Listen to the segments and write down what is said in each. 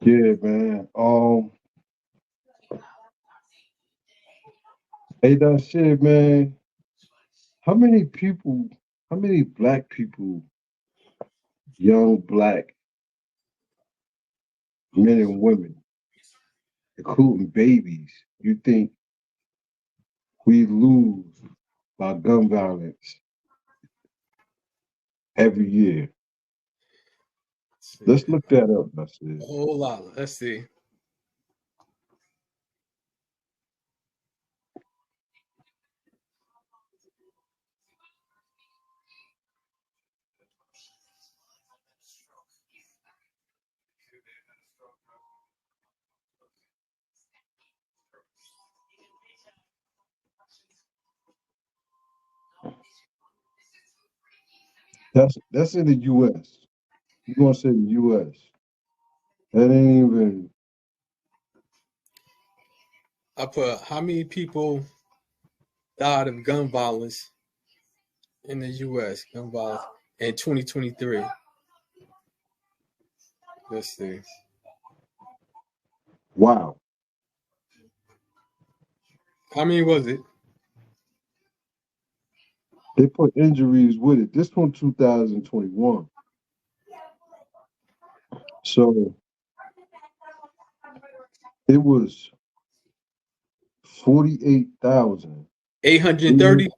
Yeah, man. Hey, that shit, man. How many people? How many black people, young black men and women, including babies, you think we lose by gun violence every year? Let's look that up. I A said. whole lot. Let's see. That's in the U.S. You're gonna say the U.S. That ain't even. I put how many people died of gun violence in the U.S. gun violence in 2023. Let's see. Wow. How many was it? They put injuries with it. This one 2021. So it was 48,000. 830.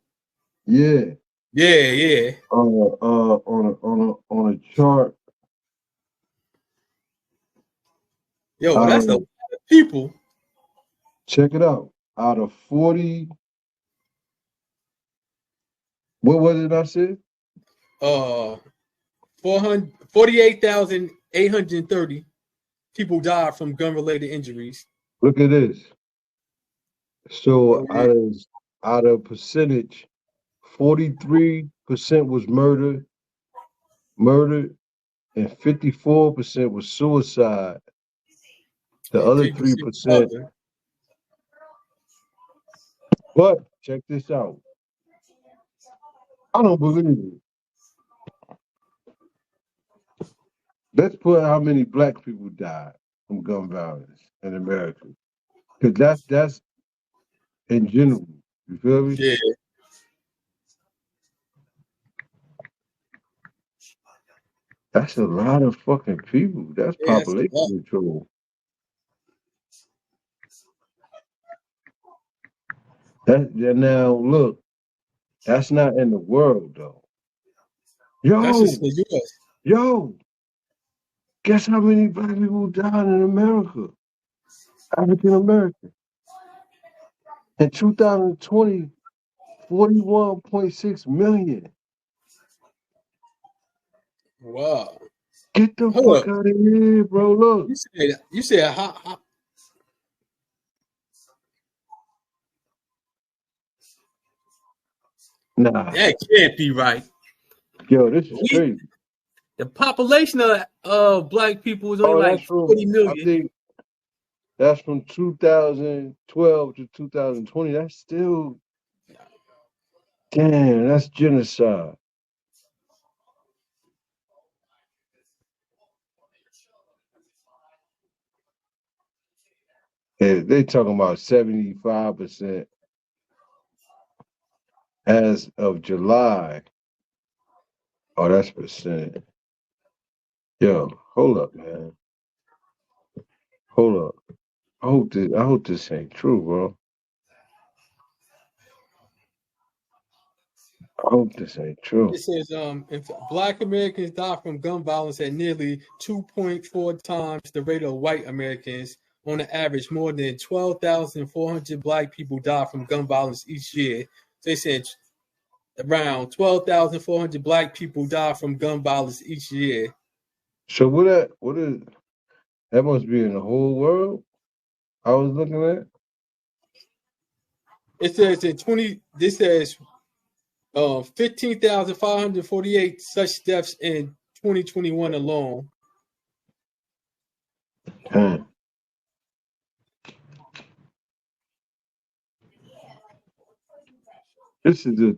Yeah. Yeah, yeah. On a chart Yo, out that's a of lot of people. check it out. Out of 40, what was it I said? 448,830 people died from gun-related injuries. Look at this. So 48. out of percentage, 43% was murdered, and 54% was suicide. The And other 3% 3%, other. but check this out. I don't believe it. Let's put how many black people died from gun violence in America. Because that's in general. You feel me? Yeah, That's a lot of fucking people. That's yeah, that's a population lot. control. Now look, that's not in the world though. That's just Yo, the U.S. yo, guess how many black people died in America? African American. In 2020, 41.6 million. Wow. Get the Hold fuck up. out of here, bro. Look. You said how Nah. that can't be right. Yo, this is We crazy. the population of black people is only Oh, like that's from 40 I million. think that's from 2012 to 2020. That's still damn, that's genocide. Yeah, they talking about 75% as of July. Oh, that's percent. Yo, hold up, man. Hold up. I hope this ain't true, bro. I hope this ain't true. It says if black Americans die from gun violence at nearly 2.4 times the rate of white Americans. On an average, more than 12,400 black people die from gun violence each year. They said around 12,400 black people die from gun violence each year. So what is that must be in the whole world I was looking at? It says in 20, this says 15,548 such deaths in 2021 alone. Damn. This is a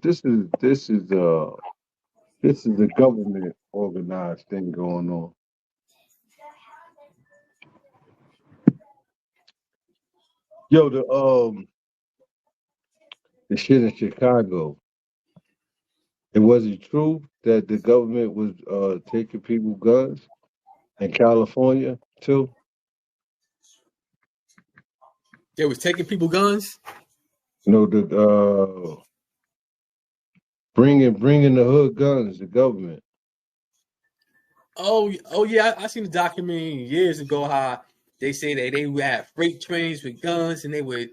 government organized thing going on. Yo, the shit in Chicago. It wasn't true that the government was taking people guns in California too. They was taking people guns. You know the bringing the hood guns. The government. Oh yeah, I seen the documentary years ago how they say that they would have freight trains with guns and they would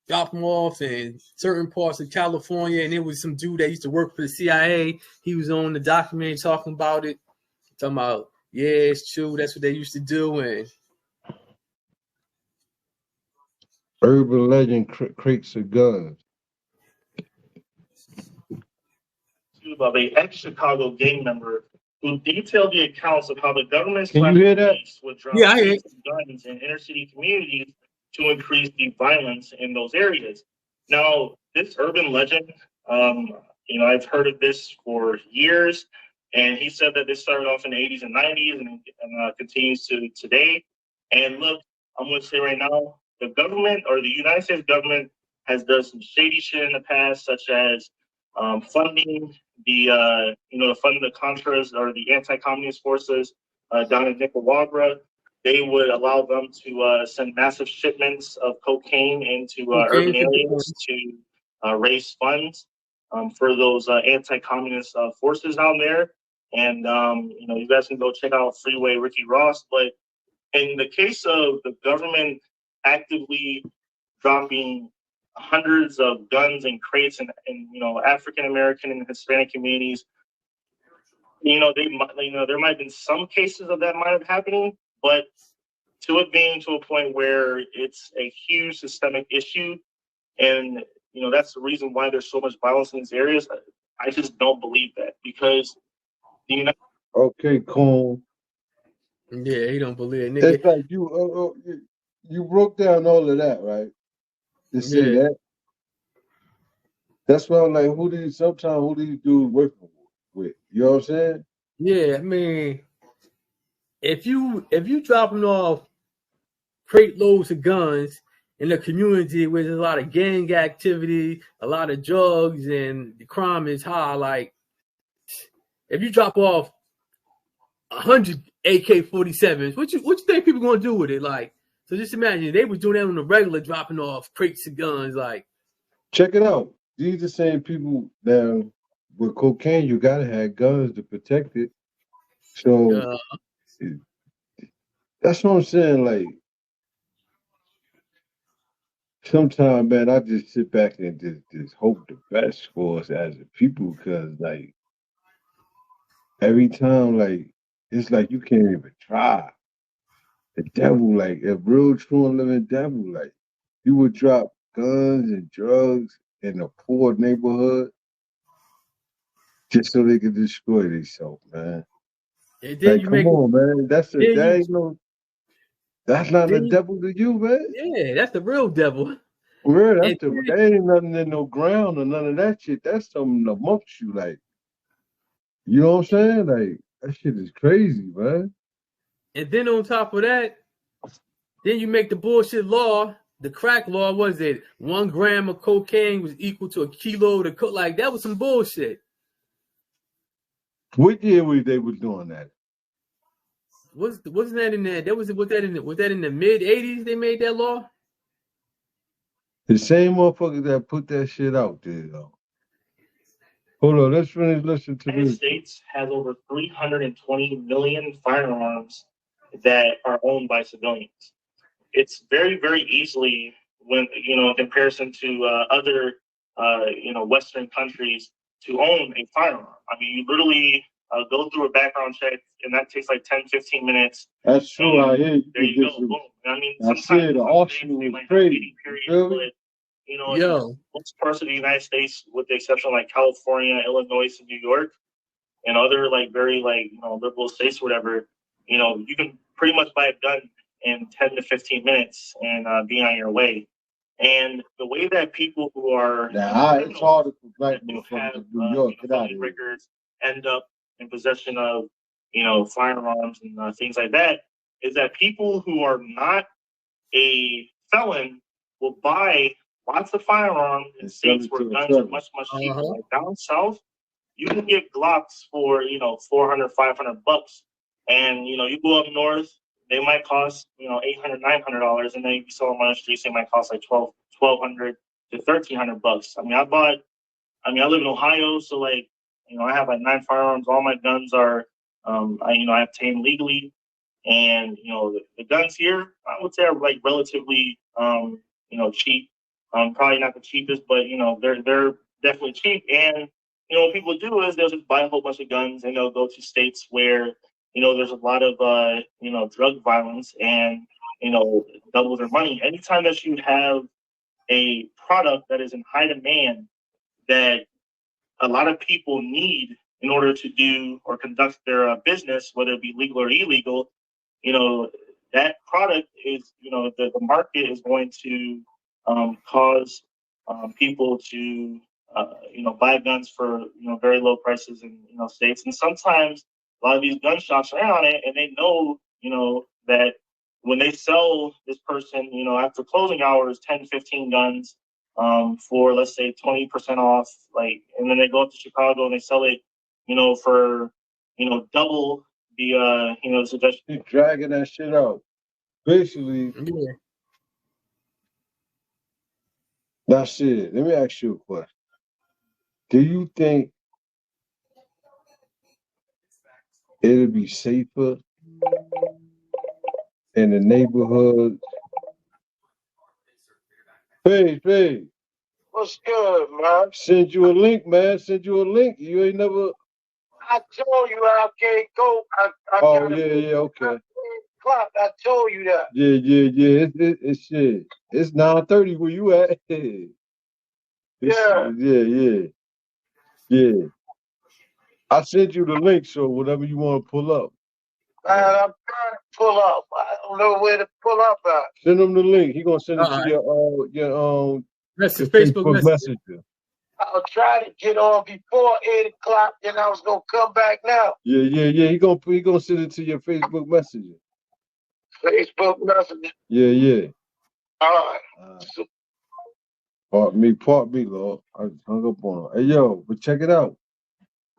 drop them off in certain parts of California. And it was some dude that used to work for the CIA. He was on the documentary talking about it, talking about yeah, it's true. That's what they used to do. And Urban legend crates of guns. Of a ex-Chicago gang member who detailed the accounts of how the government Can you hear that? police would drop yeah, I hear. guns in inner city communities to increase the violence in those areas. Now, this urban legend, I've heard of this for years, and he said that this started off in the 80s and 90s and continues to today. And look, I'm going to say right now, the government or the United States government has done some shady shit in the past, such as funding the Contras or the anti-communist forces down in Nicaragua. They would allow them to send massive shipments of cocaine into urban areas to raise funds for those anti-communist forces down there. And you guys can go check out Freeway Ricky Ross. But in the case of the government actively dropping hundreds of guns and crates in African American and Hispanic communities, there might have been some cases of that might have happening, but to it being to a point where it's a huge systemic issue, and that's the reason why there's so much violence in these areas. I just don't believe that because Okay, cool. Yeah, he don't believe it, nigga. It's like you broke down all of that, right? To say that. That's why I'm like, who do you do work with? You know what I'm saying? Yeah, I mean, if you dropping off crate loads of guns in a community where there's a lot of gang activity, a lot of drugs, and the crime is high, like if you drop off 100 AK-47s, what you think people gonna do with it? Like, so just imagine they were doing that on the regular, dropping off crates of guns. Like, check it out. These are the same people that with cocaine, you gotta have guns to protect it. So that's what I'm saying. Like, sometimes, man, I just sit back and just hope the best for us as a people, because like every time, like it's like you can't even try. The devil, like a real true and living devil, like you would drop guns and drugs in a poor neighborhood just so they could destroy themselves, man. and then Like, come on, man. That's not the then devil to you, man. Yeah, that's the real devil. Real, that ain't nothing in no ground or none of that shit. That's something amongst you, like, you know what I'm saying? Like, that shit is crazy, man. And then on top of that, then you make the bullshit law, the crack law, was it 1 gram of cocaine was equal to a kilo to cook? Like, that was some bullshit. What year they were doing that? Wasn't that in there? Was that in the mid 80s they made that law? The same motherfuckers that put that shit out there, though. Hold on, let's finish listening to this. The United States has over 320 million firearms that are owned by civilians. It's very, very easily, when in comparison to other Western countries, to own a firearm. I mean, you literally go through a background check, and that takes like 10, 15 minutes. That's true. I hear you. There you go. Boom. I mean, sometimes the auction was crazy. Most parts of the United States, with the exception of like California, Illinois, and New York, and other like very liberal states, or whatever, you can pretty much buy a gun in 10 to 15 minutes and be on your way. And the way that people who are it's harder for black people from New York records end up in possession of firearms and things like that is that people who are not a felon will buy lots of firearms in states where guns are much, much cheaper. Uh-huh. Like down south, you can get Glocks for, $400, $500. And, you go up north, they might cost, $800, $900. And then you sell them on the streets, they might cost like $1,200 to $1,300. I live in Ohio, so like, I have like 9 firearms. All my guns are, I obtain legally. And, the guns here, I would say are like relatively, cheap. Probably not the cheapest, but, they're definitely cheap. And, what people do is they'll just buy a whole bunch of guns and they'll go to states where, there's a lot of, drug violence and, double their money. Anytime that you have a product that is in high demand that a lot of people need in order to do or conduct their business, whether it be legal or illegal, that product is, the market is going to cause people to, buy guns for, very low prices in, states. And sometimes a lot of these gun shops are on it and they know, that when they sell this person, after closing hours, 10, 15 guns for, let's say, 20% off, like, and then they go up to Chicago and they sell it, for, double the, suggestion. Keep dragging that shit out. Basically, Yeah. that's it. Let me ask you a question. Do you think it'll be safer in the neighborhood? Hey, What's good, man? send you a link, man. Send you a link. You ain't never. I told you I can't go. I Oh gotta yeah, be yeah, okay. 8 o'clock. I told you that. Yeah. It's shit. It's 9:30 where you at. Yeah. Yeah. I sent you the link, so whatever you want to pull up. Man, I'm trying to pull up. I don't know where to pull up at. Send him the link. He gonna send it to Alright. your That's the your Facebook Messenger. Messenger. I'll try to get on before 8 o'clock, then I was gonna come back now. Yeah. He gonna send it to your Facebook Messenger. Facebook Messenger. Yeah. All right. So, Part me, Lord. I just hung up on him. Hey yo, but check it out.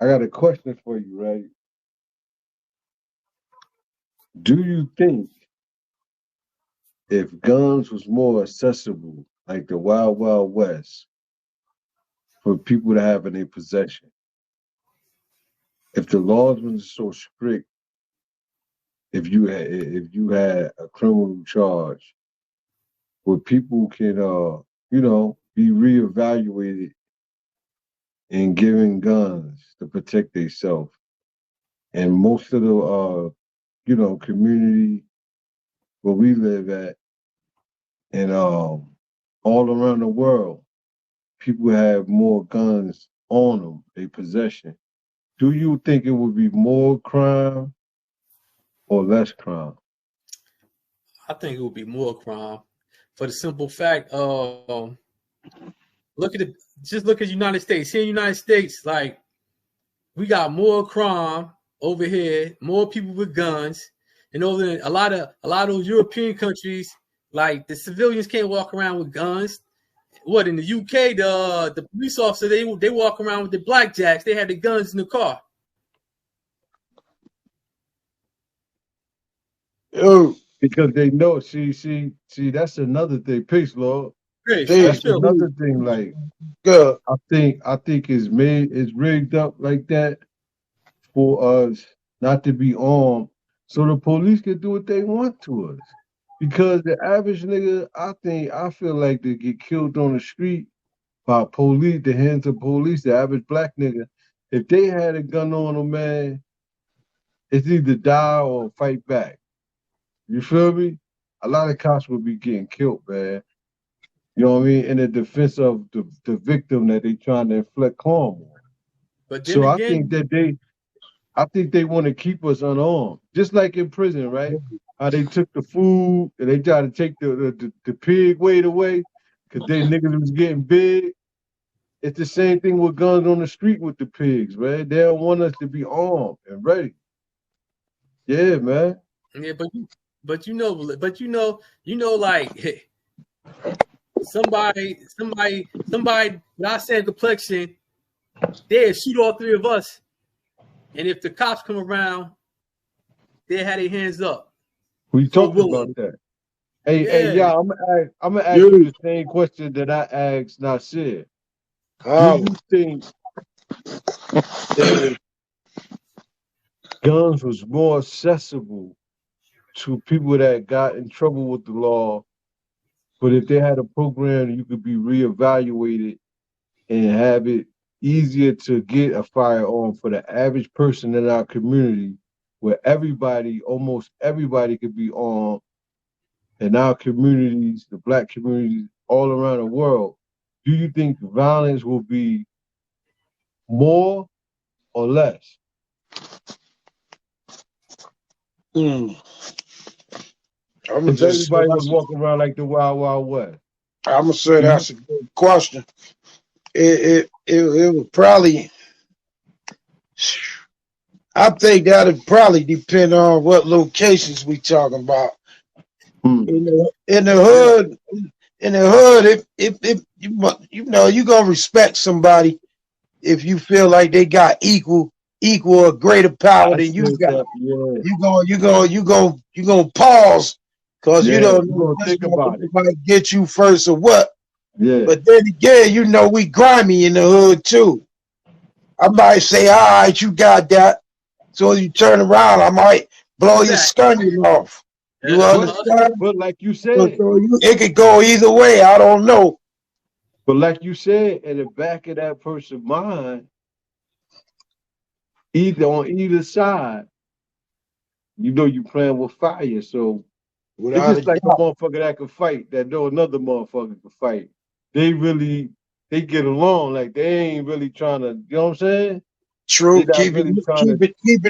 I got a question for you, right? Do you think if guns was more accessible, like the Wild Wild West, for people to have in their possession, if the laws weren't so strict, if you had a criminal charge, where people can be reevaluated and given guns to protect themselves, and most of the community where we live at, and all around the world, people have more guns on them, their possession. Do you think it would be more crime or less crime? I think it would be more crime for the simple fact of look at the United States. Here in the United States, like we got more crime over here, more people with guns, and over in a lot of those European countries, like the civilians can't walk around with guns. What in the UK, the police officer they walk around with the blackjacks. They had the guns in the car. Oh, because they know. See, that's another thing. Peace, Lord. Great. That's another thing. Like, good. I think it's rigged up like that for us not to be armed, so the police can do what they want to us. Because the average nigga, I feel like they get killed on the street by police, the hands of police, the average black nigga. If they had a gun on them, man, it's either die or fight back. You feel me? A lot of cops would be getting killed, man. You know what I mean? In the defense of the victim that they trying to inflict harm on. But then So again, I think they want to keep us unarmed, just like in prison, right? How they took the food and they tried to take the pig weight away because they niggas was getting big. It's the same thing with guns on the street with the pigs, man. They don't want us to be armed and ready. Yeah, man. yeah, but like somebody without saying complexion, they'll shoot all three of us. And if the cops come around, they had their hands up. We talked about that. Hey, y'all, I'm gonna ask you the same question that I asked Nasir. Do you think if guns was more accessible to people that got in trouble with the law, but if they had a program you could be reevaluated and have it easier to get a firearm for the average person in our community, where almost everybody could be armed in our communities, the black communities all around the world, do you think violence will be more or less? If everybody was walking around like the Wild Wild West. I'm gonna say that's a good question. It would probably, I think that'd probably depend on what locations we talking about. In the hood, if you gonna respect somebody if you feel like they got equal or greater power than you got. You gonna pause because you don't know think about it. Might get you first or what. Yeah. But then again, we grimy in the hood too. I might say, all right, you got that. So you turn around, I might blow your scunion off. You understand? But like you said, it could go either way. I don't know. But like you said, in the back of that person's mind, on either side, you playing with fire. So it's just like a motherfucker that can fight, that know another motherfucker can fight. They get along, like they ain't really trying to, you know what I'm saying? True, keep it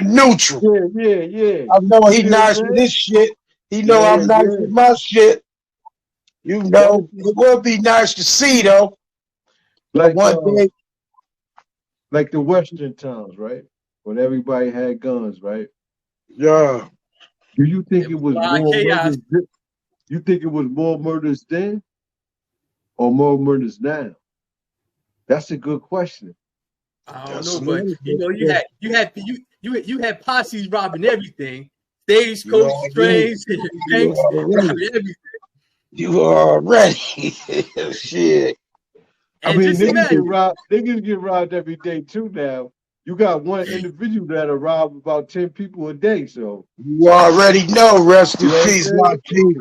neutral. Yeah. I know he nice with this shit. He know I'm nice with my shit. It would be nice to see though. Like one day, like the Western towns, right? When everybody had guns, right? Yeah. Do you think it was more murders? You think it was more murders then, or more murders now? That's a good question. I don't know, but you had posses robbing everything. Stagecoach trains, banks, robbing everything. You already shit. I mean, niggas get robbed every day too now. You got one individual that'll rob about 10 people a day, so you already know. Rest in peace, my G.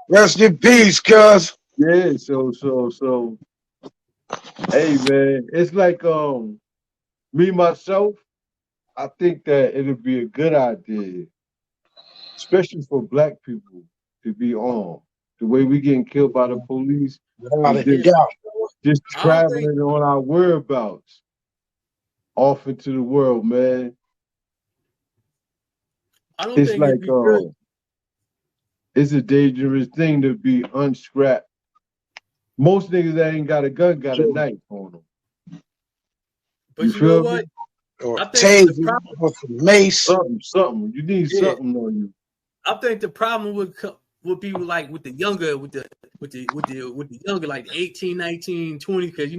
Rest in peace, cuz. Yeah, so hey man, it's like me myself, I think that it'll be a good idea, especially for black people, to be armed. The way we getting killed by the police, just traveling on our whereabouts off into the world, man. I don't think like it's a dangerous thing to be unstrapped. Most niggas that ain't got a gun got a knife on them. But you know what? Or taser, or mace, something. You need something on you. I think the problem would be like with the younger, with the younger, like 18, 19, 20, because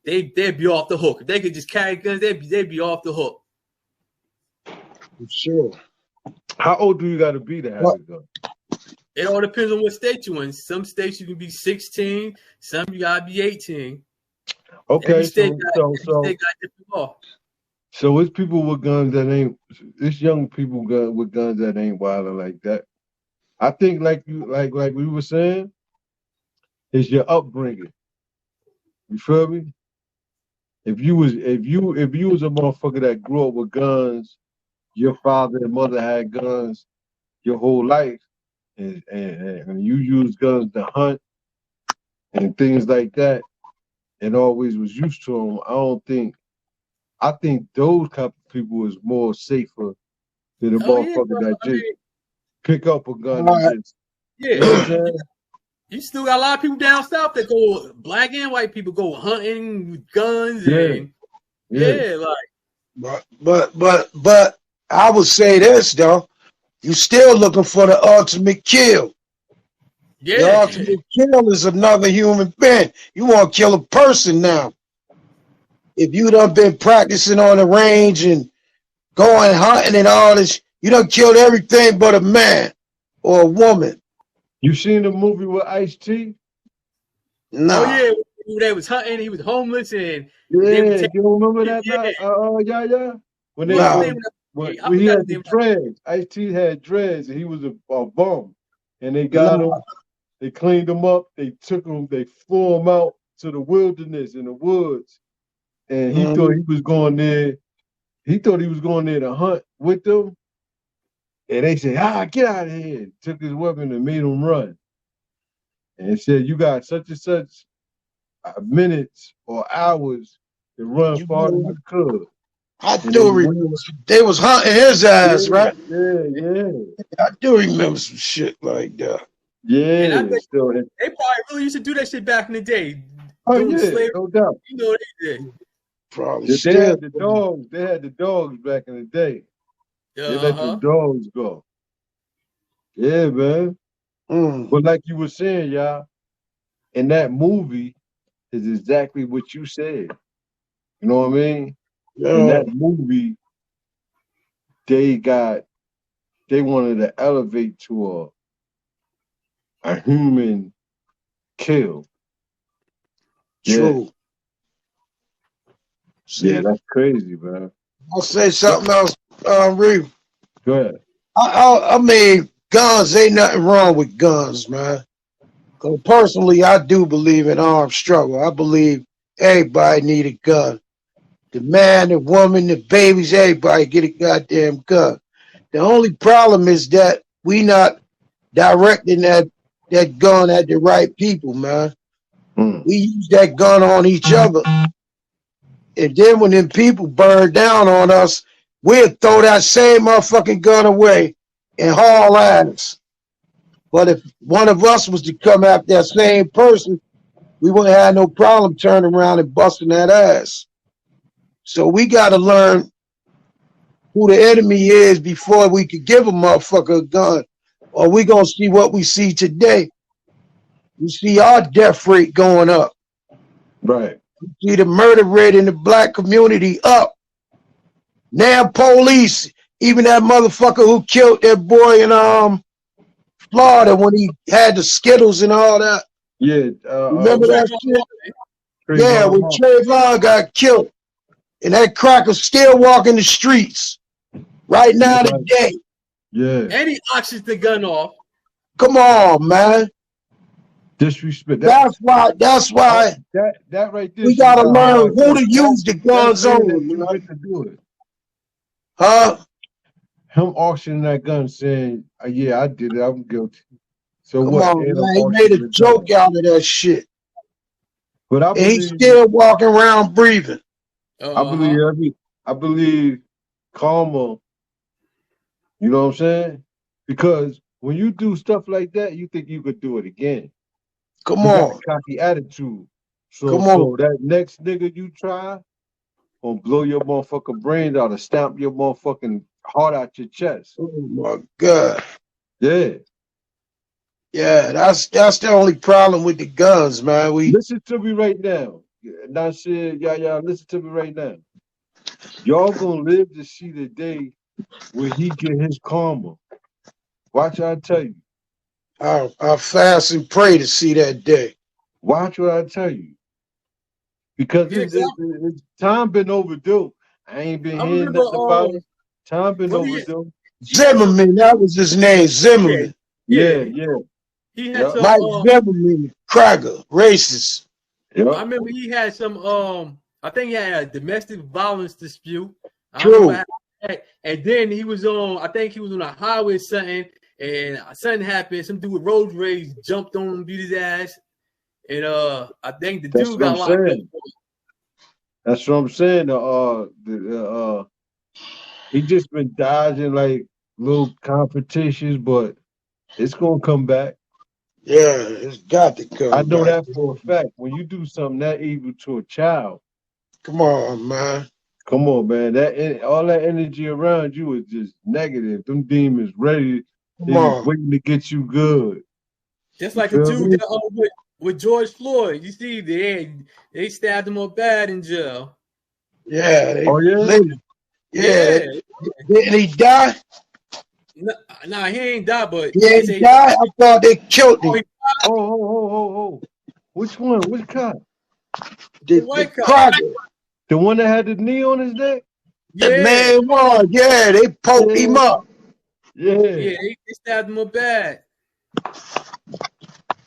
they'd be off the hook. If they could just carry guns, they'd be off the hook. For sure. How old do you got to be to have a gun? It all depends on what state you're in. Some states you can be 16, some you gotta be 18. Okay, every state got different law. So it's people with guns that ain't. It's young people with guns that ain't wilding like that. I think, like we were saying, it's your upbringing. You feel me? If you was a motherfucker that grew up with guns, your father and mother had guns your whole life, and you use guns to hunt and things like that, and always was used to them. I think those type of people is more safer than a motherfucker that just pick up a gun and just. Yeah. You know what I'm saying? You still got a lot of people down south that go, black and white people go hunting with guns and but I would say this though, you still looking for the ultimate kill. The Yeah. ultimate kill is another human being. You want to kill a person now. If you done been practicing on the range and going hunting and all this, you done killed everything but a man or a woman. You seen the movie with Ice-T? Nah. Oh yeah, they was hunting. He was homeless, and they would Yeah, take. you remember that Yeah. night? Yeah. When What they was his Nah. name? when I he forgot had his the name. dreads. Ice-T had dreads, and he was a bum. And they got Nah. him. They cleaned him up. They took him. They flew him out to the wilderness in the woods. And he thought he was going there. He thought he was going there to hunt with them. And they said, get out of here. Took his weapon and made him run. And said, you got such and such minutes or hours to run You far as know, you could. I And do remember. They was hunting his ass, right? Yeah. I do remember some shit like that. And I Yeah. bet So, they probably really used to do that shit back in the day. oh Doing yeah, slavery, no doubt. you know they did. Probably They still. had the dogs. They had the dogs back in the day. They let the dogs go. Yeah, man. But like you were saying, y'all, in that movie is exactly what you said. You know what I mean? In that movie, they wanted to elevate to a human kill. True. Yeah, that's crazy, man. I'll say something else, Reeve. Go ahead. I mean, guns, ain't nothing wrong with guns, man. Because personally, I do believe in armed struggle. I believe everybody need a gun. The man, the woman, the babies, everybody get a goddamn gun. The only problem is that we not directing that gun at the right people, man. We use that gun on each other. And then when them people burn down on us, we'll throw that same motherfucking gun away and haul ass. But if one of us was to come after that same person, we wouldn't have no problem turning around and busting that ass. So we got to learn who the enemy is before we could give a motherfucker a gun. Or we going to see what we see today. We see our death rate going up. Right. We see the murder rate in the black community up. Now police, even that motherfucker who killed that boy in Florida when he had the Skittles and all that. Yeah. Remember that shit? Yeah, when Trayvon got killed. And that cracker still walking the streets right now today. Yeah. And he auctions the gun off. Come on, man. Disrespect. That's why that right there. We gotta learn who to use the guns on. To do it. Huh? Him auctioning that gun saying, yeah, I did it, I'm guilty. So Come what? on, man. He made a joke out of that shit. But I believe, he's still walking around breathing. I believe karma, you know what I'm saying? Because when you do stuff like that, you think you could do it again. Come you on. Got a cocky attitude. So that next nigga you try gonna blow your motherfucking brains out and stamp your motherfucking heart out your chest. Oh my God. Yeah. Yeah, that's the only problem with the guns, man. Listen to me right now. Nasir, listen to me right now. Y'all gonna live to see the day where he get his karma. Watch what I tell you. I fast and pray to see that day. Watch what I tell you. Because it's time been overdue. I ain't been hearing nothing about it. Time been overdue. Zimmerman, that was his name, Zimmerman. Yeah. He had some, Mike Zimmerman, cracker, racist. I remember he had some, I think he had a domestic violence dispute. True. And then he was on, I think he was on a highway or something, and something happened. Some dude with road rage jumped on him, beat his ass. And I think the dude got locked up. That's what I'm saying. He just been dodging like little competitions, but it's gonna come back. Yeah, it's got to come I know back. that for a fact. When you do something that evil to a child, come on, man. Come on, man. All that energy around you is just negative. Them demons ready. They just waiting to get you good. Just like the dude that with George Floyd. You see, they stabbed him up bad in jail. Yeah. yeah? Yeah. Didn't he die? Nah, he ain't died, but he ain't died. I thought they killed him. Oh. Which one? Which cop? The white cop. The one that had the knee on his neck? Yeah. The man was, they poked him up. Yeah, they stabbed him up bad.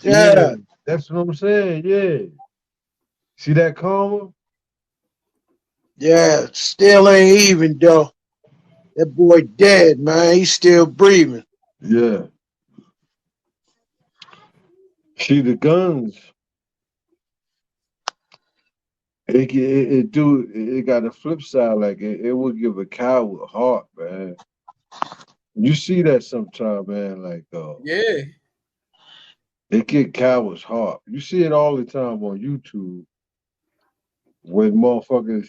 Yeah. That's what I'm saying, yeah. See that karma? Yeah, still ain't even though. That boy dead, man. He's still breathing. Yeah. See the guns. It got a flip side. Like it would give a coward a heart, man. You see that sometime, man. Like it get cowards heart. You see it all the time on YouTube when motherfuckers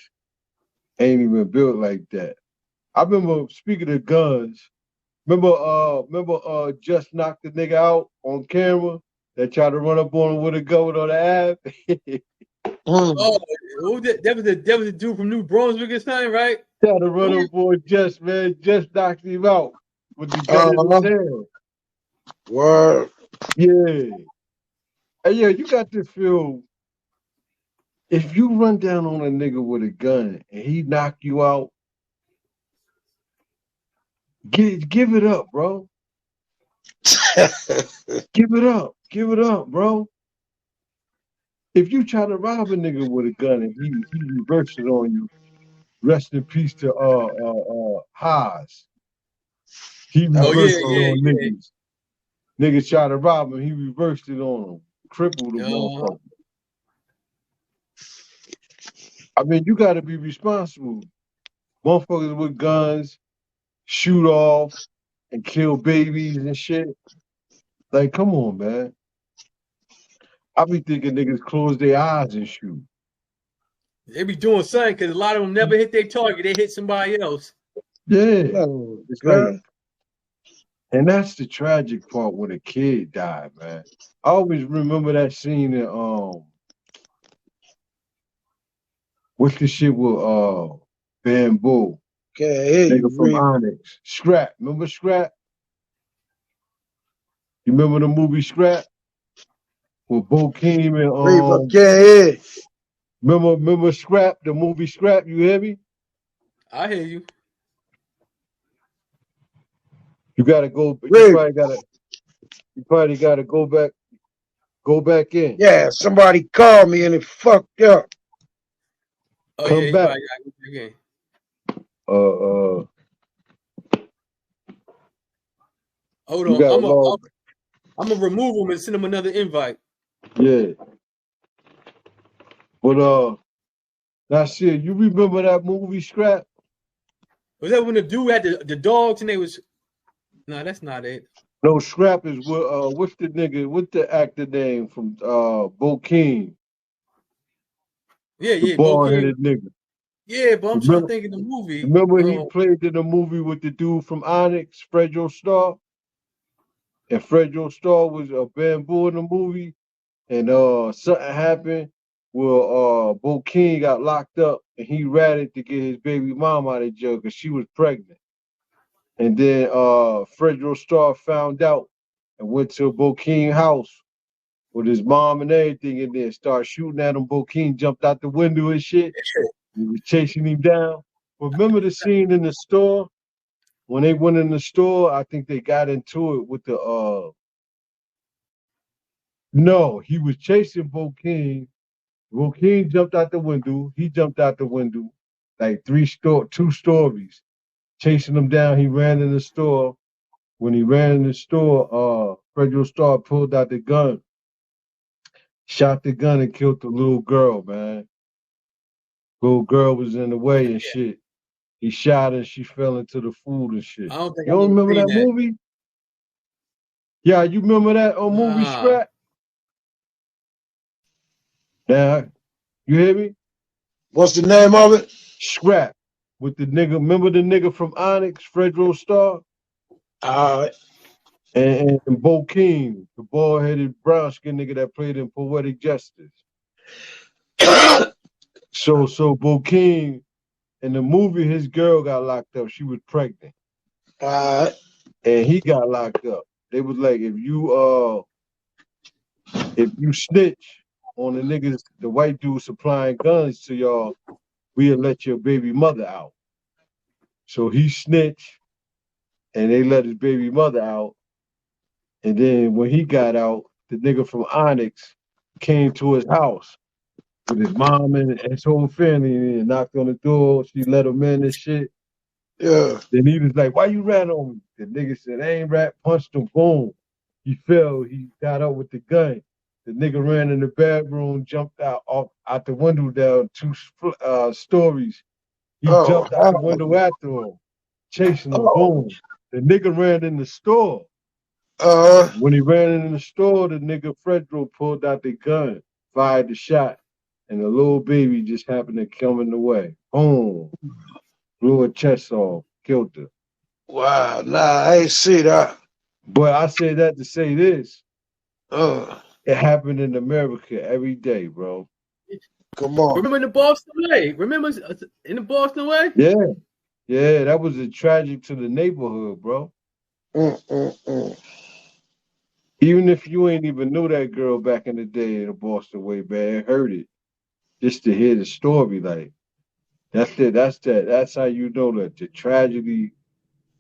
ain't even built like that. I remember, speaking of guns, remember Just knocked the nigga out on camera that tried to run up on him with a gun on the app? Oh, that was the dude from New Brunswick or something, right? Tried to run up on Just, man. Just knocked him out with the gun in his hand. Word. Yeah. And yeah, you got to feel, if you run down on a nigga with a gun and he knock you out, give it up, bro. Give it up, bro. If you try to rob a nigga with a gun and he reverses it on you, rest in peace to Haas. He reversed it on niggas. Niggas try to rob him, he reversed it on them, crippled the motherfucker. I mean, you got to be responsible. Motherfuckers with guns shoot off and kill babies and shit. Like, come on, man. I be thinking niggas close their eyes and shoot. They be doing something because a lot of them never hit their target. They hit somebody else. Yeah. It's like, and that's the tragic part when a kid died, man. I always remember that scene in what's the shit with Bamboo? Nigga from Onyx. Scrap. Remember Scrap? You remember the movie Scrap? With Bokeem and Remember Scrap, the movie Scrap, you hear me? I hear you. You gotta go, you probably gotta go back in. Yeah, somebody called me and it fucked up. Oh, come back. Hold on. I'm gonna remove him and send him another invite. Yeah. But that's it. You remember that movie Scrap? Was that when the dude had the dogs and they was? No, that's not it. No, Scrap is what's the actor name from Bokeem? Yeah, the bald-headed nigga. Yeah, but I'm trying to think of the movie. Remember he played in the movie with the dude from Onyx, Fredro Starr? And Fredro Starr was a Bamboo in the movie. And something happened where Bokeem got locked up and he ratted to get his baby mom out of jail because she was pregnant. And then Fredro Starr found out and went to Bokeem's house with his mom and everything in there, started shooting at him. Bokeem jumped out the window and shit. He was chasing him down. Remember the scene in the store? When they went in the store, I think they got into it with the no, he was chasing Bokeem. Bokeem jumped out the window. He jumped out the window, like 2 stories, chasing him down. He ran in the store. When he ran in the store, Fredro Starr pulled out the gun, shot the gun, and killed the little girl, man. Little girl was in the way and shit. He shot her, she fell into the food and shit. I don't think you don't remember that movie? Yeah, you remember that movie Scrap? Now, you hear me? What's the name of it? Scrap. With the nigga, remember the nigga from Onyx, Fredro Starr? And Bo King, the bald-headed brown-skinned nigga that played in Poetic Justice. So Bo King, in the movie, his girl got locked up. She was pregnant. And he got locked up. They was like, if you snitch on the niggas, the white dude supplying guns to y'all, we'll let your baby mother out. So he snitched, and they let his baby mother out. And then when he got out, the nigga from Onyx came to his house with his mom and his whole family and knocked on the door. She let him in and shit. Yeah. Then he was like, why you ran on me? The nigga said, I ain't rat, punched him, boom. He fell, he got up with the gun. The nigga ran in the bedroom, jumped out the window down 2 stories. He jumped out the window after him, chasing him, boom. The nigga ran in the store. When he ran in the store, the nigga Fredro pulled out the gun, fired the shot, and the little baby just happened to come in the way. Boom. Blew her chest off, killed her. Wow, nah, I ain't see that. But I say that to say this. It happened in America every day, bro. Come on. Remember in the Boston way? Remember in the Boston way? Yeah. Yeah, that was a tragic to the neighborhood, bro. Even if you ain't even knew that girl back in the day in the Boston way, man, heard it. Just to hear the story, like, that's it. That's how you know that the tragedy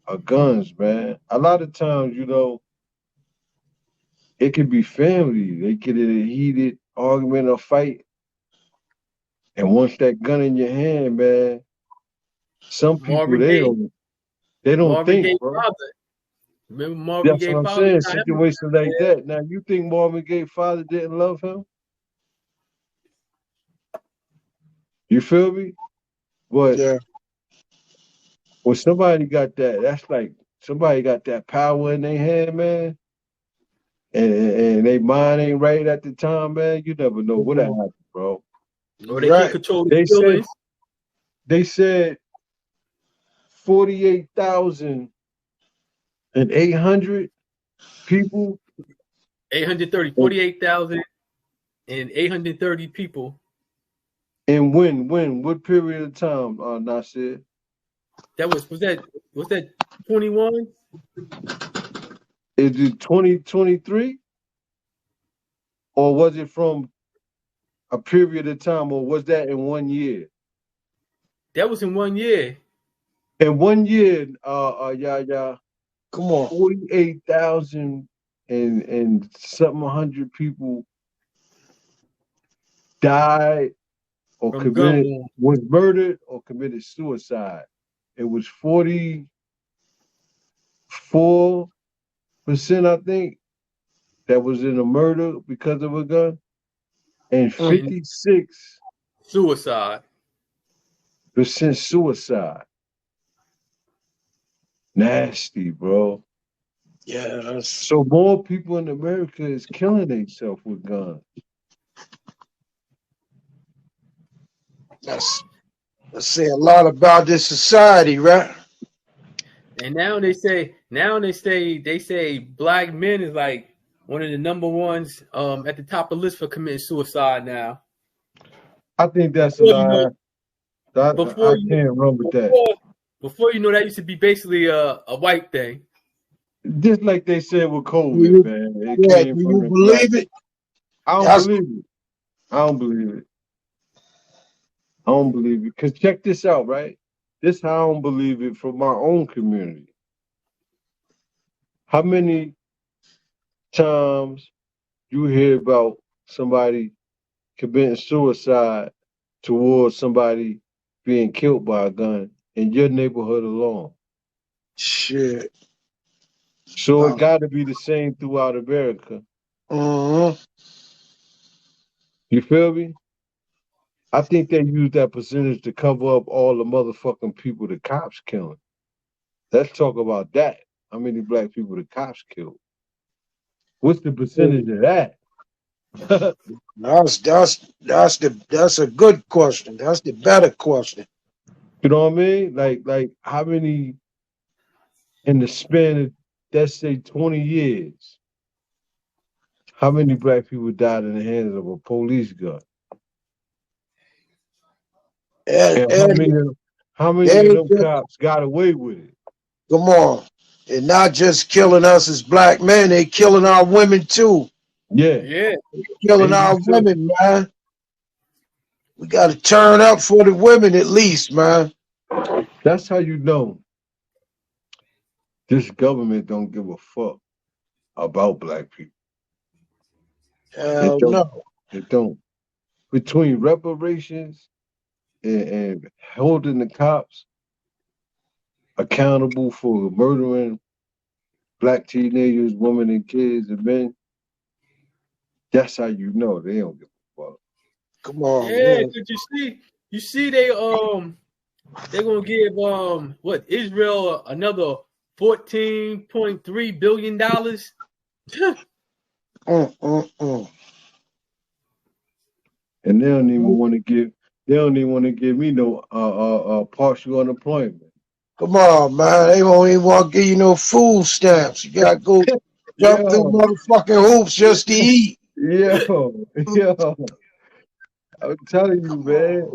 of guns, man. A lot of times, you know, it could be family. They get in a heated argument or fight. And once that gun in your hand, man, some people they don't think, bro. Father. Remember Marvin Gaye father? That's what I'm saying. Situations like that. Now, you think Marvin Gaye's father didn't love him? You feel me? But when somebody got that, that's like somebody got that power in their hand, man, and their mind ain't right at the time, man. You never know what happened, bro. Or they can't control the feelings. They said 48,800 people. 48,830 people. And what period of time, Nasir? That was that 21? Is it 2023? Or was it from a period of time, or was that in 1 year? That was in 1 year. In 1 year, yeah. Come on. 48,000 and something 100 people died or was murdered or committed suicide. It was 44%, I think, that was in a murder because of a gun, and 56 suicide. Suicide. Nasty, bro. Yeah. So more people in America is killing themselves with guns. That's say a lot about this society, right? And now they say black men is like one of the number ones at the top of the list for committing suicide now. I think that's a lie. I can't run with that. Before you know, that used to be basically a white thing. Just like they said with COVID, man. Do you believe it? I don't believe it. I don't believe it. Because check this out, right? This how I don't believe it from my own community. How many times you hear about somebody committing suicide towards somebody being killed by a gun in your neighborhood alone? Shit. So it got to be the same throughout America. You feel me? I think they use that percentage to cover up all the motherfucking people the cops killing. Let's talk about that. How many black people the cops killed? What's the percentage of that? That's a good question. That's the better question. You know what I mean? Like how many in the span of let's say 20 years, how many black people died in the hands of a police gun? And how many of them cops got away with it? Come on. And not just killing us as black men, they killing our women too. Yeah. Yeah. Killing our women, man. We got to turn up for the women at least, man. That's how you know this government don't give a fuck about black people. Hell no. It don't. Between reparations and holding the cops accountable for murdering black teenagers, women and kids and men, that's how you know they don't give a fuck. Come on. Yeah, because you see they're gonna give what, Israel another $14.3 billion. And they don't even want to give me no partial unemployment. Come on, man. They won't even want to give you no food stamps. You gotta go jump through motherfucking hoops just to eat. Yo. I'm telling you, man.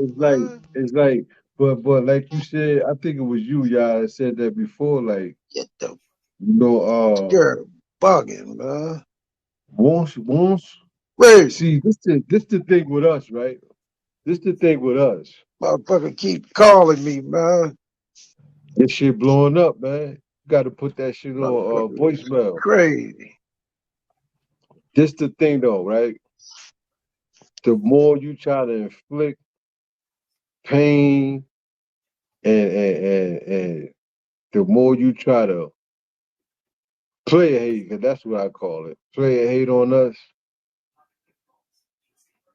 It's like, but like you said, I think it was you, y'all, said that before. Like, you're bugging, man. Once. Wait. See, this the thing with us, right? This the thing with us. Motherfucker keep calling me, man. This shit blowing up, man. You got to put that shit on voicemail. Crazy. This the thing, though, right? The more you try to inflict pain and the more you try to play a hate, because that's what I call it, play a hate on us,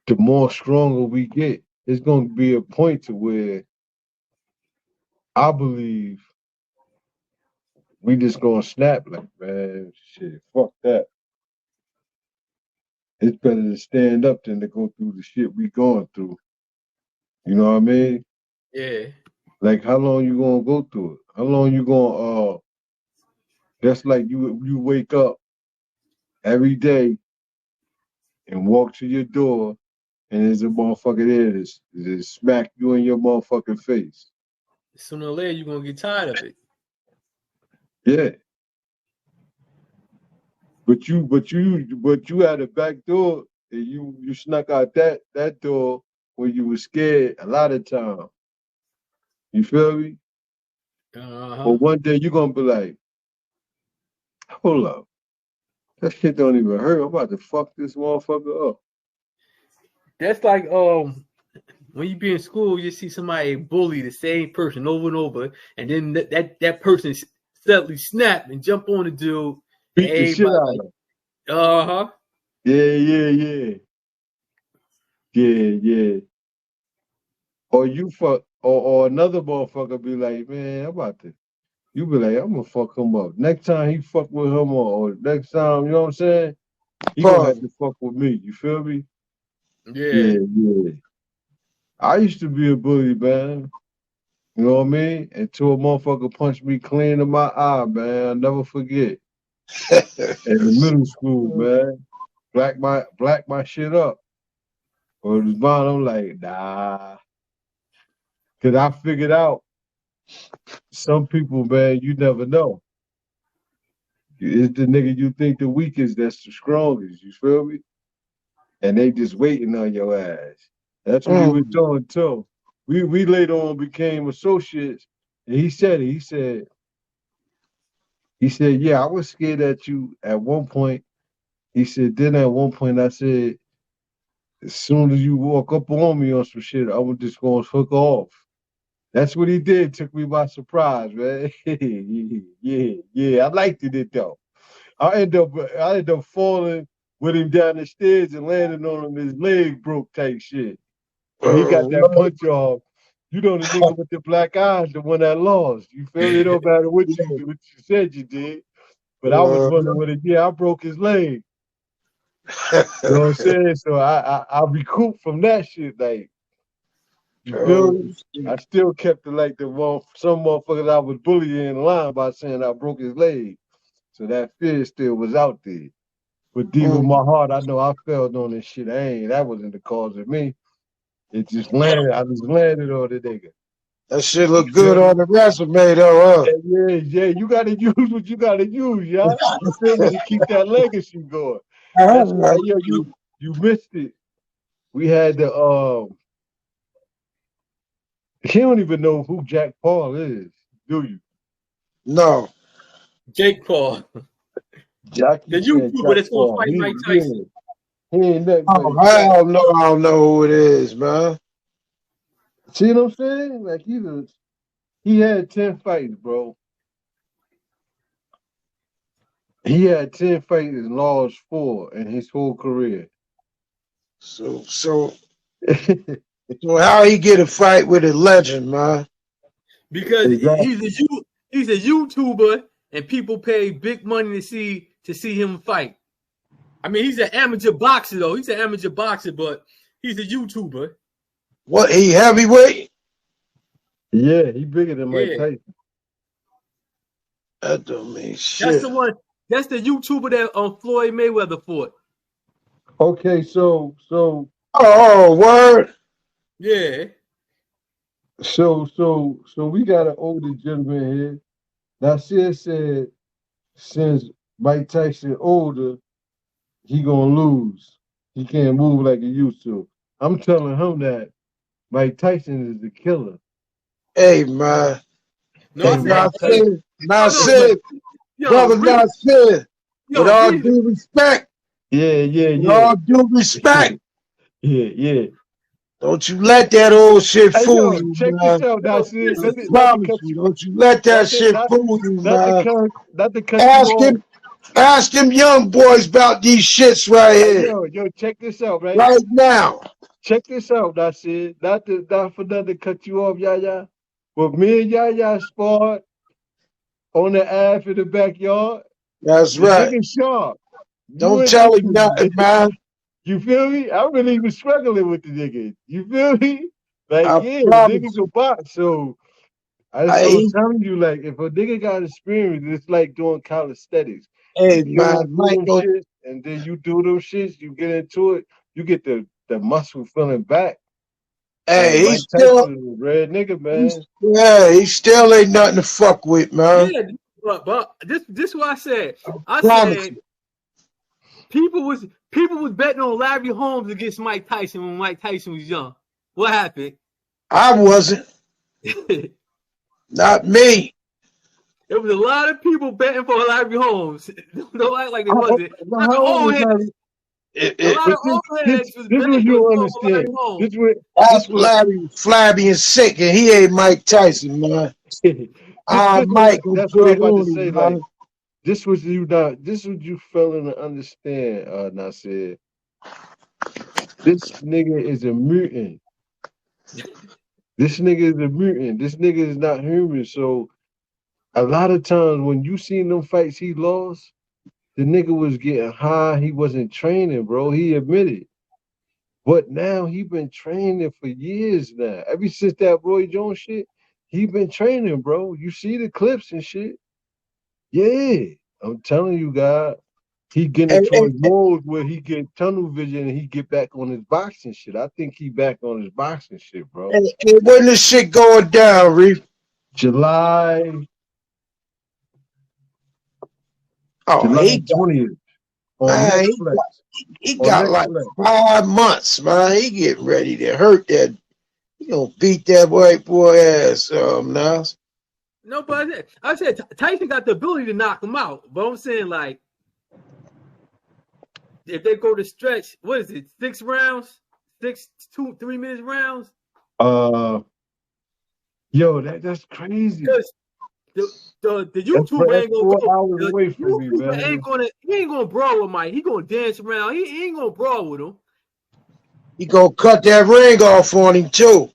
the more stronger we get. It's going to be a point to where I believe we just going to snap like, man, shit, fuck that. It's better to stand up than to go through the shit we going through. You know what I mean? Yeah. Like, how long you gonna go through it? How long you gonna that's like you wake up every day and walk to your door and there's a motherfucker there that smack you in your motherfucking face. Sooner or later you're gonna get tired of it. Yeah. But you had a back door and you snuck out that door when you were scared a lot of time. You feel me? But one day you're gonna be like, hold up. That shit don't even hurt. I'm about to fuck this motherfucker up. That's like when you be in school, you see somebody bully the same person over and over, and then that person suddenly snap and jump on the dude. Beat the shit out of him. Yeah. Or you fuck, or another motherfucker be like, man, you be like, I'm gonna fuck him up. Next time he fuck with him, or next time, you know what I'm saying? He gonna have to fuck with me. You feel me? Yeah. I used to be a bully, man. You know what I mean? Until a motherfucker punched me clean in my eye, man. I'll never forget. In middle school, man. Black my shit up. Or it was mine, I'm like, nah. Cause I figured out some people, man, you never know. It's the nigga you think the weakest that's the strongest, you feel me? And they just waiting on your ass. That's what he was doing too. We later on became associates, and he said it. He said, yeah, I was scared at you at one point. He said, then at one point I said, as soon as you walk up on me on some shit, I was just gonna hook off. That's what he did. Took me by surprise, man. Yeah. I liked it though. I end up falling with him down the stairs and landing on him. His leg broke type shit. And he got that punch off. You know the nigga with the black eyes, the one that lost. You feel me? It don't matter what you said you did. But I was running with it. Yeah, I broke his leg. You know what I'm saying? So I recouped from that shit. Like, you feel me? I still kept it like some motherfuckers I was bullying in line by saying I broke his leg. So that fear still was out there. But deep in my heart, I know I felt on this shit. That wasn't the cause of me. It just landed. I just landed on the nigga. That shit look good on the resume, though, huh? Yeah. You gotta use what you gotta use, y'all. You feel me? To keep that legacy going. That's why, you missed it. We had the he don't even know who Jack Paul is, do you? No. Jake Paul. Jack, the YouTuber that's gonna fight Mike Tyson. He ain't nothing. I don't know who it is, man. See what I'm saying? Like he had 10 fights, bro. He had 10 fights and lost 4 in his whole career. So how he get a fight with a legend, man? Because he's a YouTuber and people pay big money to see him fight. I mean, he's an amateur boxer though. He's an amateur boxer, but he's a YouTuber. What, he heavyweight? Yeah, he bigger than Mike Tyson. That don't mean shit. That's the one. That's the YouTuber that Floyd Mayweather fought. Okay, so word. Yeah. So we got an older gentleman here. Nasir said since Mike Tyson older, he gonna lose. He can't move like he used to. I'm telling him that Mike Tyson is the killer. Hey, man. No, Nasir, brother Nasir, with all due respect. Yeah. With all due respect. Yeah. Don't you let that old shit fool you, check man. this out, Nasir. Don't you let that shit fool you, man. Ask them young boys about these shits right here. Yo, check this out, right? Right now. Check this out, Nasir. Not for nothing to cut you off, Yaya. But me and Yaya sparred on the Ave in the backyard. That's right. Nigga sharp. Don't tell him nothing, man. You feel me? I really was struggling with the nigga. You feel me? Like, niggas a box. So I'm telling you, like, if a nigga got experience, it's like doing calisthenics. Hey, man, and then you do those shits, you get into it, you get the muscle feeling back. Hey, he's still a red nigga, man. He still ain't nothing to fuck with, man. Yeah, but this is what I said. I said people was betting on Larry Holmes against Mike Tyson when Mike Tyson was young. What happened? I wasn't. Not me. There was a lot of people betting for Larry Holmes. Don't act like it wasn't. This is what you understand. That's Larry was flabby and sick, and he ain't Mike Tyson, man. Mike, that's what I'm about to say. Like, this was you failing to understand, Nasir. This nigga is a mutant. This nigga is not human. So a lot of times when you seen them fights he lost, the nigga was getting high. He wasn't training, bro. He admitted. But now he been training for years now. Ever since that Roy Jones shit, he been training, bro. You see the clips and shit. Yeah. I'm telling you, God. He get into a mode where he get tunnel vision and he get back on his boxing shit. I think he back on his boxing shit, bro. And when this shit going down, Reef? July. July 20th. Man, he got like 5 months, man. He getting ready to hurt that. He gonna beat that white boy ass, now. No, but I said Tyson got the ability to knock him out. But I'm saying, like, if they go to stretch, what is it? 6 rounds? 3 minutes rounds? Yo, that's crazy. Because the YouTuber ain't gonna brawl with Mike. He gonna dance around. He ain't gonna brawl with him. He gonna cut that ring off on him too.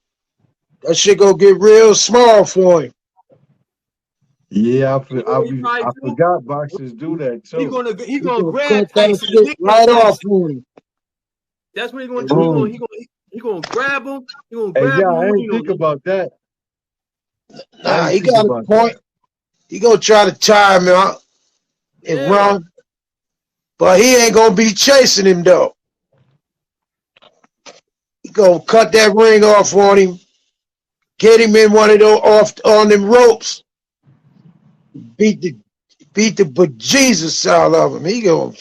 That shit gonna get real small for him. Yeah, I forgot boxers do that too. He gonna grab Tyson right off for him. That's what he gonna do. He gonna grab him. He gonna grab him. I didn't think about that. Nah, he got a point. He gonna try to tire him out. and run. But he ain't gonna be chasing him though. He gonna cut that ring off on him, get him in one of those off on them ropes, beat the bejesus out of him. He gonna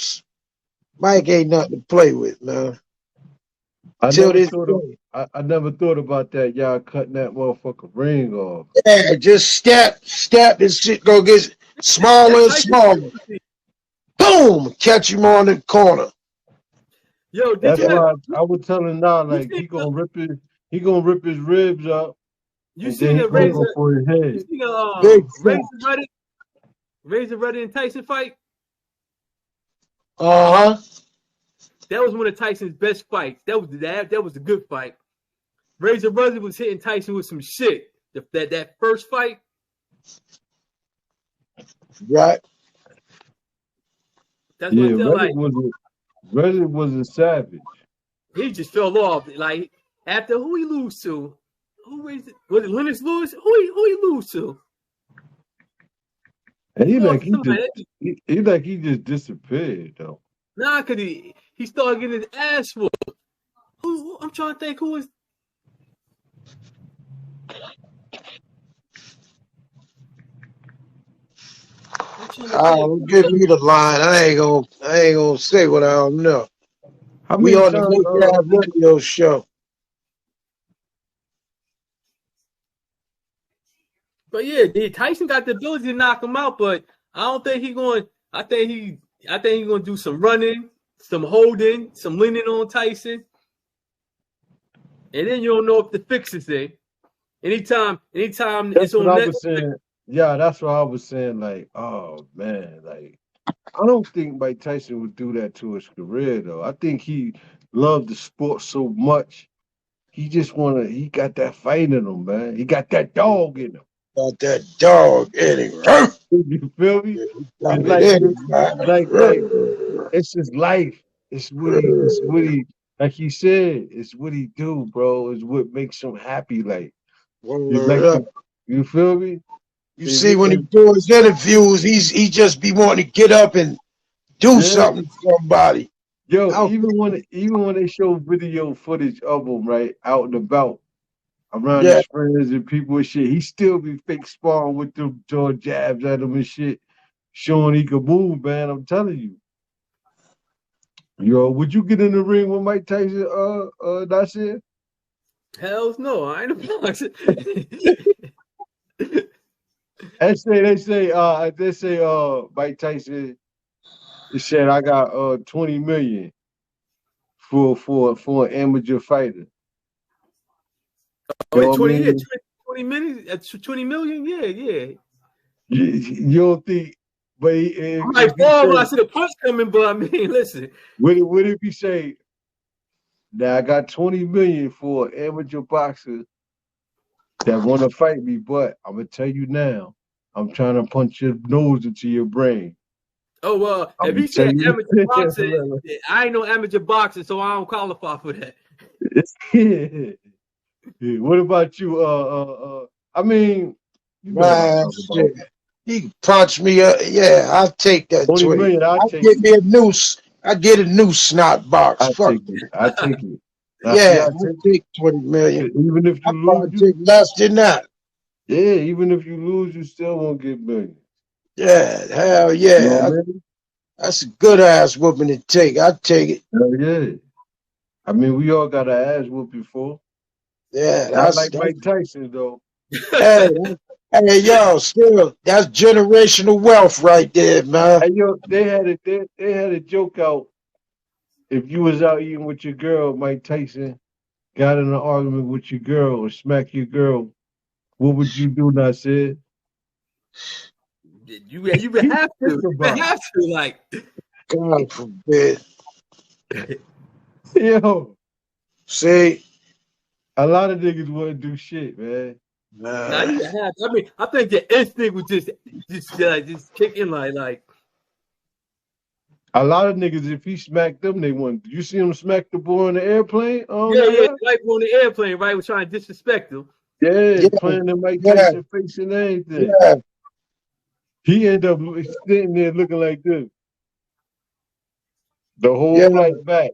Mike ain't nothing to play with, man. I never thought about that. Y'all cutting that motherfucker ring off. Yeah, just step, this shit gonna get smaller and smaller. Boom! Catch him on the corner. Yo, that's why I was telling now, like he gonna rip his ribs up. You seen the Razor for his head? You seen Razor Ruddy and Tyson fight? Uh-huh. That was one of Tyson's best fights. That was a good fight. Razor Ruddy was hitting Tyson with some shit. That first fight. Right. That's what I feel like. Razor was a savage. He just fell off. Like after who he lose to? Was it Lennox Lewis? Who he lose to? And he just disappeared though. Nah, cause he started getting his ass whooped. Who I'm trying to think who is. Give me the line. I ain't gonna say what I don't know. We on the radio show. But yeah, Tyson got the ability to knock him out, but I don't think he's going. I think he's going to do some running, some holding, some leaning on Tyson, and then you don't know if the fix is there. Anytime that's it's on Netflix. Yeah, that's what I was saying. Like, oh man, like I don't think Mike Tyson would do that to his career though. I think he loved the sport so much. He got that fight in him, man. He got that dog in him. Got that dog in him. You feel me? It's his life. It's what he like he said, it's what he do, bro. It's what makes him happy. Like you feel me? You see, when he do his interviews, he just be wanting to get up and do something for somebody. Yo, even when they show video footage of him, right, out and about, around his friends and people and shit, he still be fake sparring with them jaw jabs at him and shit, showing he could move, man. I'm telling you. Yo, would you get in the ring with Mike Tyson, Nasir? Hell no, I ain't no They say Mike Tyson said I got 20 million for an amateur fighter. Oh, 20 million? Yeah. You don't think, but I'm like, when I see the punch coming, but I mean, listen. What if he say, now I got 20 million for an amateur boxer that want to fight me, but I'm going to tell you now, I'm trying to punch your nose into your brain. Oh, well, if he said amateur boxing, I ain't no amateur boxer, so I don't qualify for that. Yeah. What about you? I mean, he can punch me up. Yeah, I'll take that 20 million. I'll get me a noose. I get a new snot box. I take it. Yeah, I take 20 million. Even if you lose, take less than that. Yeah, even if you lose, you still won't get millions. Yeah, hell yeah. You know I mean? That's a good ass whooping to take. I'd take it. Hell yeah. I mean, we all got an ass whoop before. Yeah, that's like Mike Tyson though. Hey, yo, still that's generational wealth right there, man. Hey, yo, they had a joke out. If you was out eating with your girl, Mike Tyson got in an argument with your girl or smack your girl, what would you do? Nasir? You would have to. You would have to, like. God forbid. Yo, see, a lot of niggas wouldn't do shit, man. Nah, you have to. I mean, I think the instinct would just kick in like. A lot of niggas, if he smacked them, they wouldn't. You see him smack the boy on the airplane? Yeah, like on the airplane, right? Was trying to disrespect him. Yeah, playing the Mike Tyson face and everything. Yeah. He ended up sitting there looking like this the whole Yeah. flight back.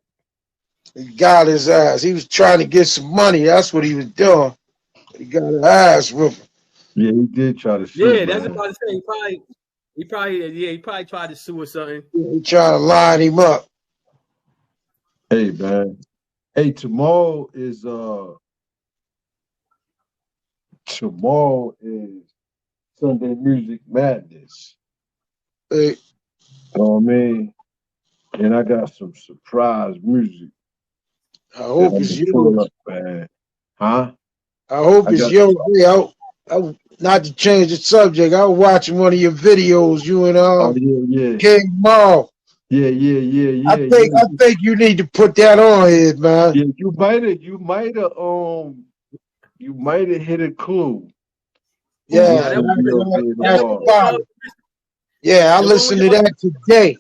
He got his ass. He was trying to get some money. That's what he was doing. He got his ass whooped. Yeah, he did try to sue. Yeah, that's man. about to say. He probably tried to sue or something. He trying to line him up. Hey, man. Hey, tomorrow is Sunday Music Madness. Hey, You know what I mean? And I got some surprise music. I hope that it's I'm gonna pull yours. up, man. Huh? I hope I it's got- yours. Hey, not to change the subject. I was watching one of your videos. You and Oh yeah. King Mall. Yeah. I think you need to put that on here, man. Yeah, you might have hit a clue. Yeah, I listened to that today.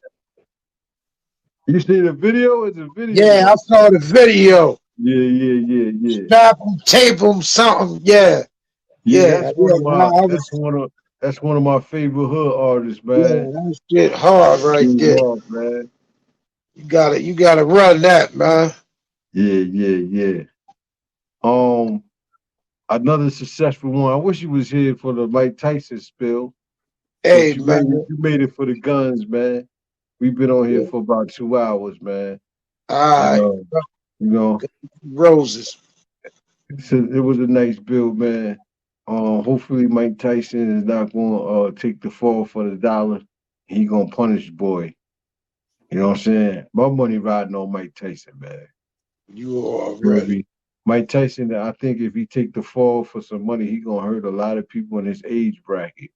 You see the video? It's a video. Yeah, I saw the video. Yeah. Strap them, tape them, something. Yeah. That's one of my favorite hood artists, man. Yeah, that shit hard right there. Hard, man. You gotta run that, man. Yeah. Another successful one. I wish you was here for the Mike Tyson spill. Hey, you man. You made it for the guns, man. We've been on here for about 2 hours, man. All right. You know. Roses. It was a nice build, man. Hopefully Mike Tyson is not going to take the fall for the dollar. He gonna punish boy. You know what I'm saying? My money riding on Mike Tyson, man. You already. Mike Tyson, I think if he take the fall for some money, he gonna hurt a lot of people in his age bracket.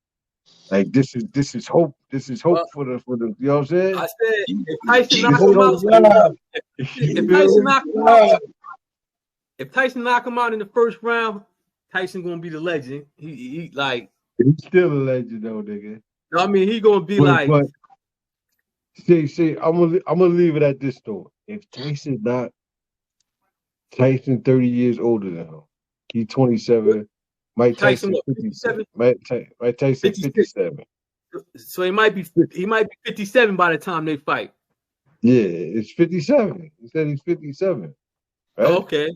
Like this is hope. This is hope for the. You know what I'm saying? I said if Tyson knocks him out, if Tyson knock him out in the first round, Tyson gonna be the legend. He's still a legend though, nigga. I mean, he gonna be see, I'm gonna leave it at this though. If Tyson 30 years older than him. He's 27. Mike Tyson 57. Mike Tyson 57. So he might be 57 by the time they fight. Yeah, it's 57. He said he's 57. Right? Okay.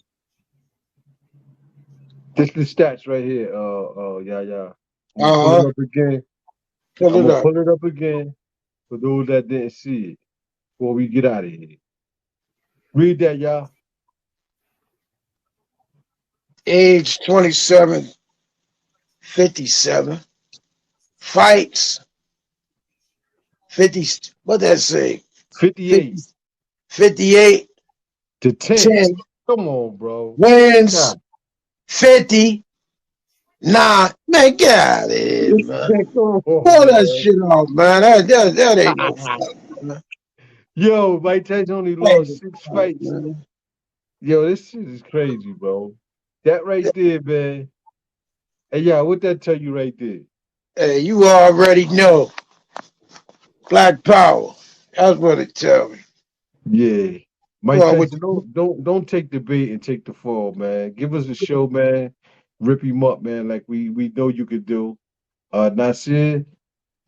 This is the stats right here. Yeah. Pull it up again. Pull it up again for those that didn't see it before we get out of here. Read that, y'all. Age 27, 57. Fights 50. What that say? 58. 58 to 10. Come on, bro. Wins 50. Nah, man, get out of here, man. Pull that shit off, man. That ain't no fun. Yo, Mike Tyson only lost 6 fights. Yo, this shit is crazy, bro. That right there, man. Hey, yeah, what that tell you right there? Hey, you already know. Black power. That's what it tell me. Yeah. Mike Tyson, don't take the bait and take the fall, man. Give us a show, man. Rip him up, man, like we know you could do. Nasir,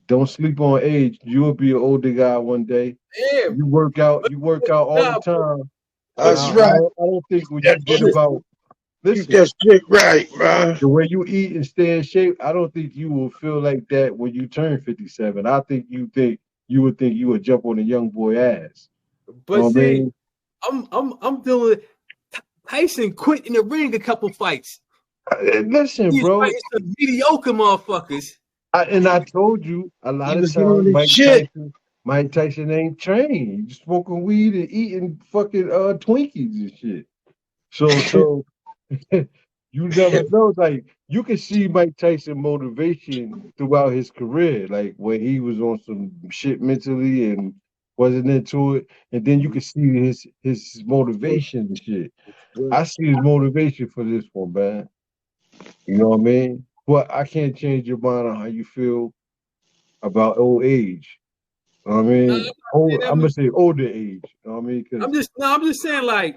don't sleep on age. You will be an older guy one day. Yeah. You work out all the time. That's right. I don't think when you get about listen, that shit right, man. The way you eat and stay in shape, I don't think you will feel like that when you turn 57. I think you would think you would jump on a young boy ass. But see, I'm dealing with Tyson quit in the ring a couple fights. Listen, bro. He's some mediocre motherfuckers. I told you a lot of times Mike Tyson ain't trained. He's smoking weed and eating fucking Twinkies and shit. So you never know. Like you can see Mike Tyson motivation throughout his career, like when he was on some shit mentally and wasn't into it, and then you can see his motivation and shit. I see his motivation for this one, man. You know what I mean? But I can't change your mind on how you feel about old age. You know what I mean? I'm gonna say older age. You know what I mean? I'm just saying, like,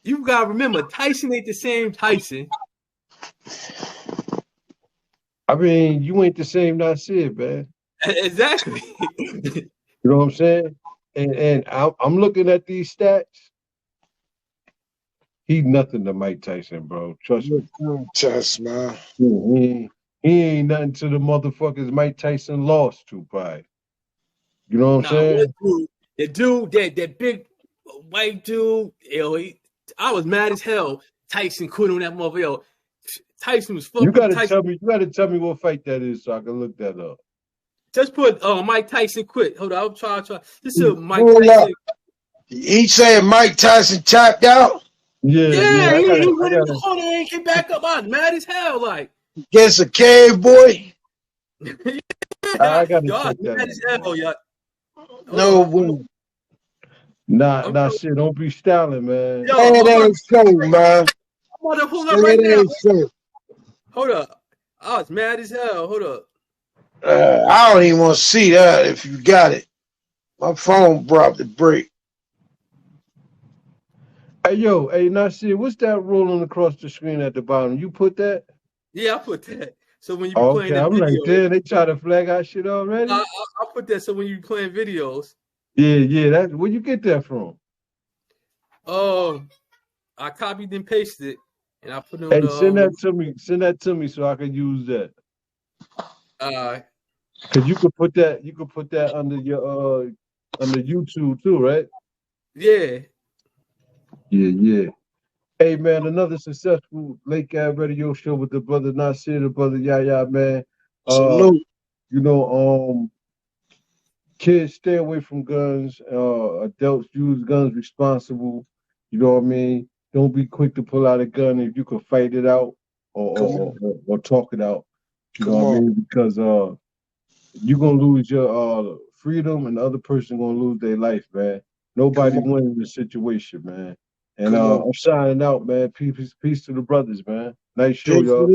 you gotta remember, Tyson ain't the same Tyson I mean, you ain't the same Nasir, man. Exactly. You know what I'm saying? And I'm looking at these stats. He's nothing to Mike Tyson, bro. Trust me. Trust, man. He ain't nothing to the motherfuckers Mike Tyson lost to, probably. You know what I'm Nah, saying? the dude, that big white dude, I was mad as hell. Tyson quit on that motherfucker. Yo, Tyson was fucking. You gotta tell me what fight that is so I can look that up. Just put Mike Tyson quit. Hold on, I'll try. This is Mike Tyson. He said Mike Tyson tapped out. Yeah. He went in the corner and came back up. I was mad as hell, like against a cave boy. I gotta check that mad as hell, yeah. No way. Nah, shit. Don't be styling, man. Yo, that ain't so, man. I'm about to pull up right now. So. Hold up. I was mad as hell. Hold up. I don't even want to see that if you got it. My phone dropped the break. Hey, Nasir, what's that rolling across the screen at the bottom? You put that? Yeah, I put that. So when you be playing the I'm video, like, damn, they try to flag our shit already? I put that so when you playing videos. Yeah, that where you get that from? I copied and pasted it, and I put it on. Hey, send that to me so I can use that. Cause you could put that under your under YouTube too, right? Yeah. Yeah. Hey man, another successful late guy radio show with the brother Nasir, the brother Yaya, man. Salute. You know, kids stay away from guns. Adults use guns responsible. You know what I mean? Don't be quick to pull out a gun if you can fight it out or talk it out. You know what I mean? Because you're gonna lose your freedom and the other person gonna lose their life, man. Nobody wins in the situation, man. And I'm signing out, man. Peace to the brothers, man. Nice show, y'all.